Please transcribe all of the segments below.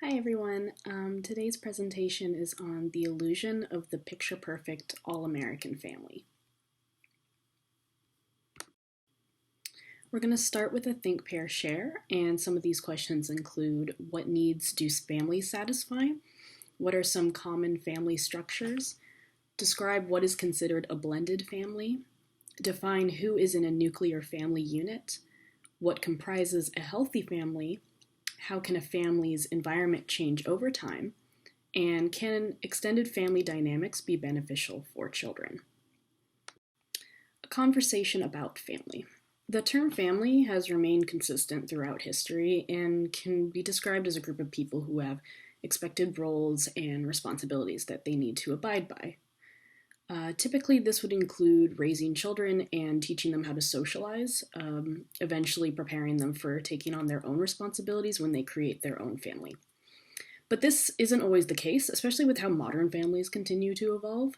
Hi everyone. Today's presentation is on the illusion of the picture-perfect all-American family. We're going to start with a think, pair, share, and some of these questions include: what needs do families satisfy? What are some common family structures? Describe what is considered a blended family. Define who is in a nuclear family unit. What comprises a healthy family? How can a family's environment change over time? And can extended family dynamics be beneficial for children? A conversation about family. The term family has remained consistent throughout history and can be described as a group of people who have expected roles and responsibilities that they need to abide by. Typically, this would include raising children and teaching them how to socialize, eventually preparing them for taking on their own responsibilities when they create their own family. But this isn't always the case, especially with how modern families continue to evolve.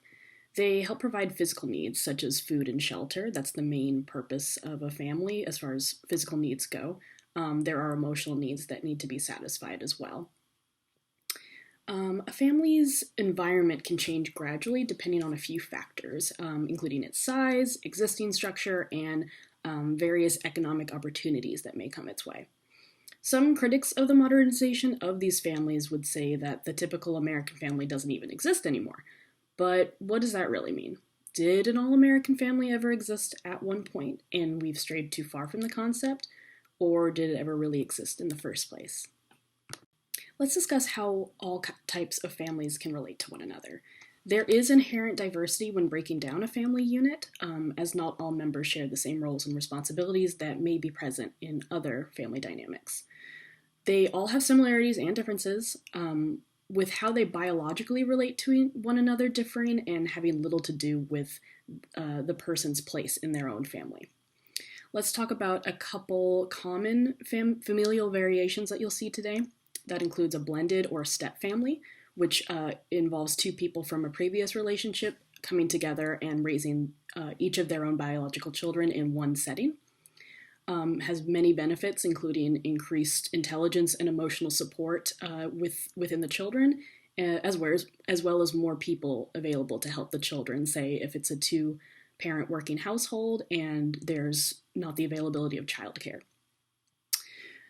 They help provide physical needs such as food and shelter. That's the main purpose of a family as far as physical needs go. There are emotional needs that need to be satisfied as well. A family's environment can change gradually depending on a few factors, including its size, existing structure, and various economic opportunities that may come its way. Some critics of the modernization of these families would say that the typical American family doesn't even exist anymore. But what does that really mean? Did an all-American family ever exist at one point and we've strayed too far from the concept? Or did it ever really exist in the first place? Let's discuss how all types of families can relate to one another. There is inherent diversity when breaking down a family unit, as not all members share the same roles and responsibilities that may be present in other family dynamics. They all have similarities and differences, with how they biologically relate to one another differing and having little to do with the person's place in their own family. Let's talk about a couple common familial variations that you'll see today. That includes a blended or step family, which involves two people from a previous relationship coming together and raising each of their own biological children in one setting. Has many benefits, including increased intelligence and emotional support within the children, as well as more people available to help the children, say if it's a two-parent working household and there's not the availability of childcare.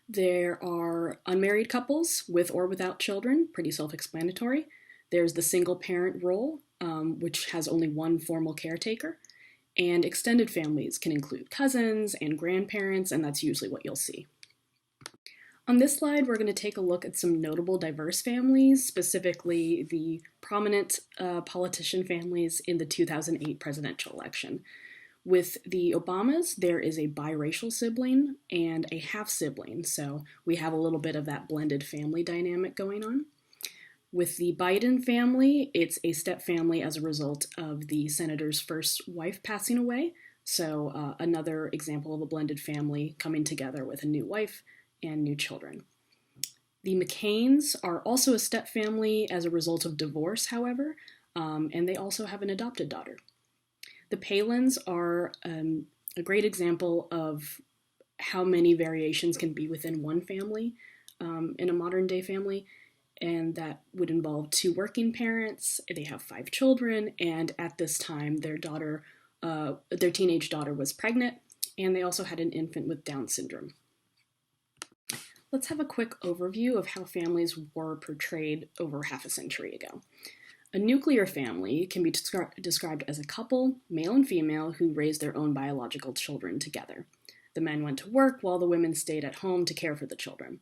There are unmarried couples with or without children, pretty self-explanatory. There's the single parent role, which has only one formal caretaker. And extended families can include cousins and grandparents, and that's usually what you'll see. On this slide, we're going to take a look at some notable diverse families, specifically the prominent politician families in the 2008 presidential election. With the Obamas, there is a biracial sibling and a half-sibling, so we have a little bit of that blended family dynamic going on. With the Biden family, it's a step family as a result of the senator's first wife passing away, so another example of a blended family coming together with a new wife and new children. The McCains are also a step family as a result of divorce, however, and they also have an adopted daughter. The Palins are a great example of how many variations can be within one family in a modern day family, and that would involve two working parents. They have 5 children, and at this time their teenage daughter was pregnant, and they also had an infant with Down syndrome. Let's have a quick overview of how families were portrayed over half a century ago. A nuclear family can be described as a couple, male and female, who raised their own biological children together. The men went to work while the women stayed at home to care for the children.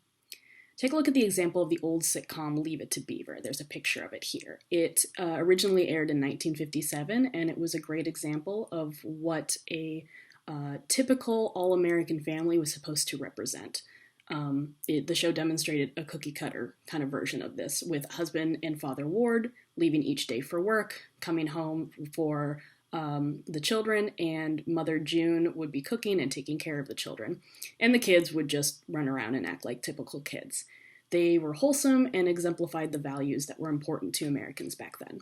Take a look at the example of the old sitcom Leave It to Beaver. There's a picture of it here. It originally aired in 1957, and it was a great example of what a typical all-American family was supposed to represent. The show demonstrated a cookie-cutter kind of version of this, with husband and father Ward leaving each day for work, coming home for the children, and Mother June would be cooking and taking care of the children. And the kids would just run around and act like typical kids. They were wholesome and exemplified the values that were important to Americans back then.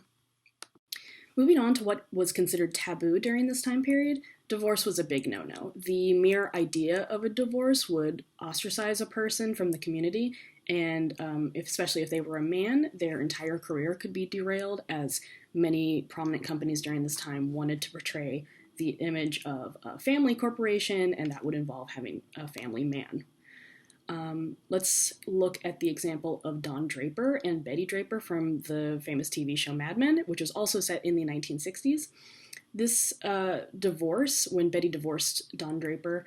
Moving on to what was considered taboo during this time period, divorce was a big no-no. The mere idea of a divorce would ostracize a person from the community And especially if they were a man, their entire career could be derailed, as many prominent companies during this time wanted to portray the image of a family corporation, and that would involve having a family man. Let's look at the example of Don Draper and Betty Draper from the famous TV show Mad Men, which was also set in the 1960s. This divorce, when Betty divorced Don Draper,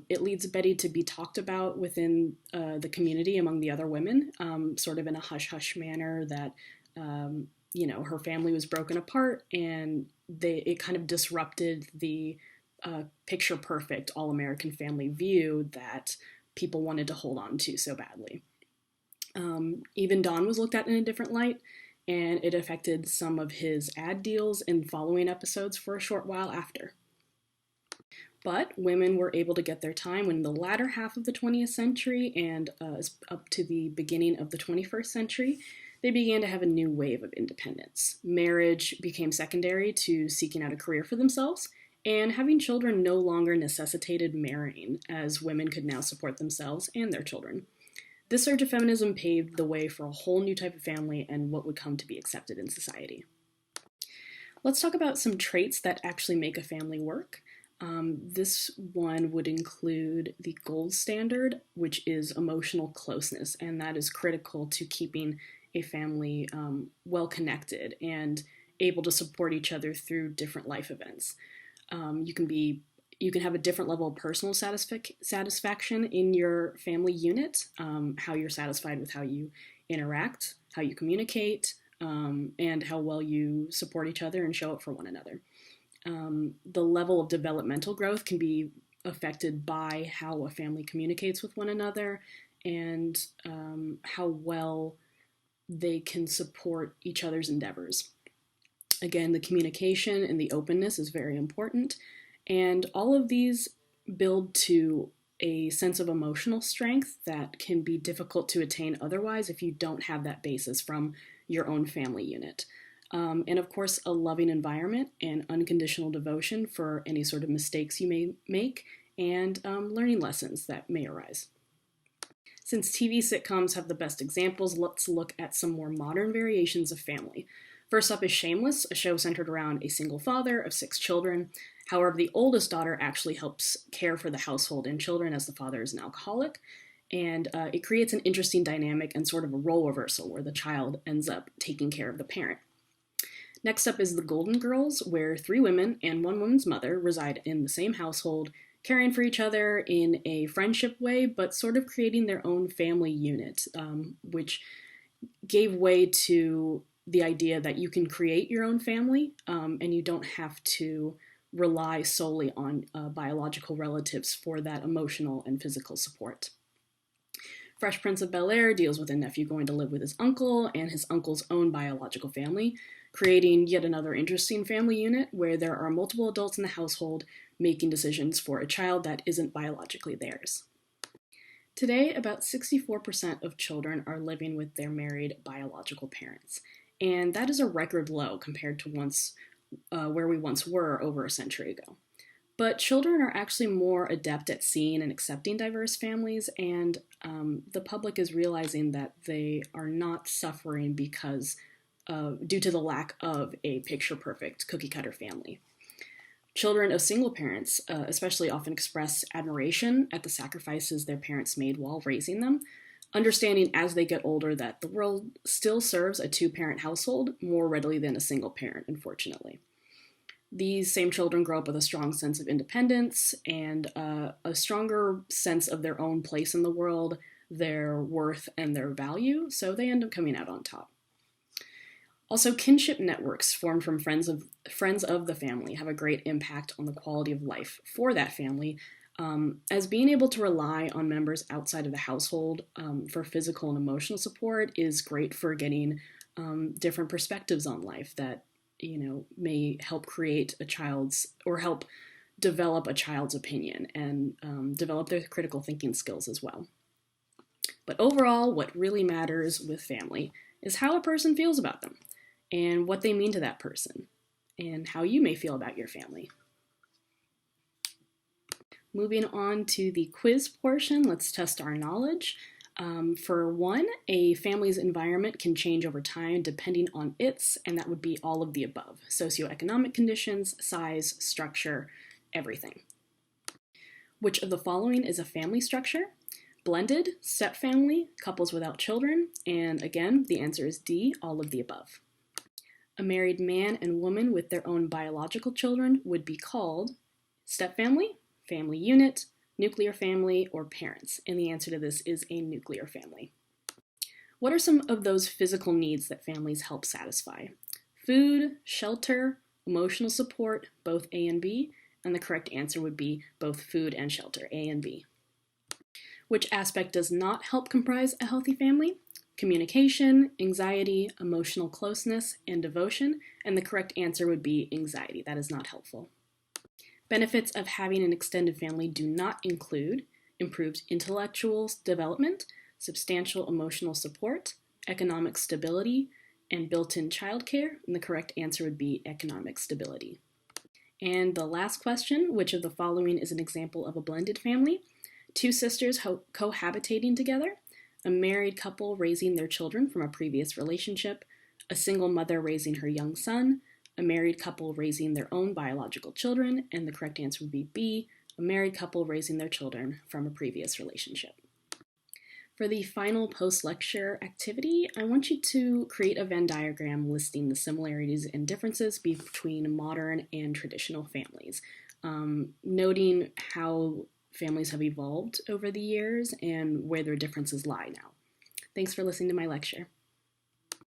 it leads Betty to be talked about within the community among the other women, sort of in a hush-hush manner that, her family was broken apart, and it kind of disrupted the picture-perfect all-American family view that people wanted to hold on to so badly. Even Don was looked at in a different light, and it affected some of his ad deals in following episodes for a short while after. But women were able to get their time in the latter half of the 20th century and up to the beginning of the 21st century. They began to have a new wave of independence. Marriage became secondary to seeking out a career for themselves, and having children no longer necessitated marrying, as women could now support themselves and their children. This surge of feminism paved the way for a whole new type of family and what would come to be accepted in society. Let's talk about some traits that actually make a family work. This one would include the gold standard, which is emotional closeness, and that is critical to keeping a family well connected and able to support each other through different life events. You can have a different level of personal satisfaction in your family unit, how you're satisfied with how you interact, how you communicate, and how well you support each other and show up for one another. The level of developmental growth can be affected by how a family communicates with one another and how well they can support each other's endeavors. Again, the communication and the openness is very important, and all of these build to a sense of emotional strength that can be difficult to attain otherwise if you don't have that basis from your own family unit. And of course, a loving environment and unconditional devotion for any sort of mistakes you may make, and learning lessons that may arise. Since TV sitcoms have the best examples, let's look at some more modern variations of family. First up is Shameless, a show centered around a single father of 6 children. However, the oldest daughter actually helps care for the household and children as the father is an alcoholic. And it creates an interesting dynamic and sort of a role reversal where the child ends up taking care of the parent. Next up is The Golden Girls, where 3 women and 1 woman's mother reside in the same household, caring for each other in a friendship way, but sort of creating their own family unit, which gave way to the idea that you can create your own family, and you don't have to rely solely on biological relatives for that emotional and physical support. Fresh Prince of Bel-Air deals with a nephew going to live with his uncle and his uncle's own biological family, creating yet another interesting family unit where there are multiple adults in the household making decisions for a child that isn't biologically theirs. Today, about 64% of children are living with their married biological parents, and that is a record low compared to where we once were over a century ago. But children are actually more adept at seeing and accepting diverse families, and the public is realizing that they are not suffering due to the lack of a picture-perfect cookie-cutter family. Children of single parents especially often express admiration at the sacrifices their parents made while raising them, understanding as they get older that the world still serves a 2-parent household more readily than a single parent, unfortunately. These same children grow up with a strong sense of independence and a stronger sense of their own place in the world, their worth, and their value, so they end up coming out on top. Also, kinship networks formed from friends of the family have a great impact on the quality of life for that family, as being able to rely on members outside of the household for physical and emotional support is great for getting different perspectives on life that may help help develop a child's opinion and develop their critical thinking skills as well. But overall, what really matters with family is how a person feels about them and what they mean to that person and how you may feel about your family. Moving on to the quiz portion, let's test our knowledge. For one, a family's environment can change over time depending on its, and that would be all of the above: socioeconomic conditions, size, structure, everything. Which of the following is a family structure? Blended, stepfamily, couples without children, and again, the answer is D, all of the above. A married man and woman with their own biological children would be called stepfamily, family unit, nuclear family, or parents, and the answer to this is a nuclear family. What are some of those physical needs that families help satisfy? Food, shelter, emotional support, both A and B, and the correct answer would be both food and shelter, A and B. Which aspect does not help comprise a healthy family? Communication, anxiety, emotional closeness, and devotion, and the correct answer would be anxiety. That is not helpful. Benefits of having an extended family do not include improved intellectual development, substantial emotional support, economic stability, and built-in childcare, and the correct answer would be economic stability. And the last question, which of the following is an example of a blended family? Two sisters cohabitating together, a married couple raising their children from a previous relationship, a single mother raising her young son, a married couple raising their own biological children, and the correct answer would be B, a married couple raising their children from a previous relationship. For the final post-lecture activity, I want you to create a Venn diagram listing the similarities and differences between modern and traditional families, noting how families have evolved over the years and where their differences lie now. Thanks for listening to my lecture.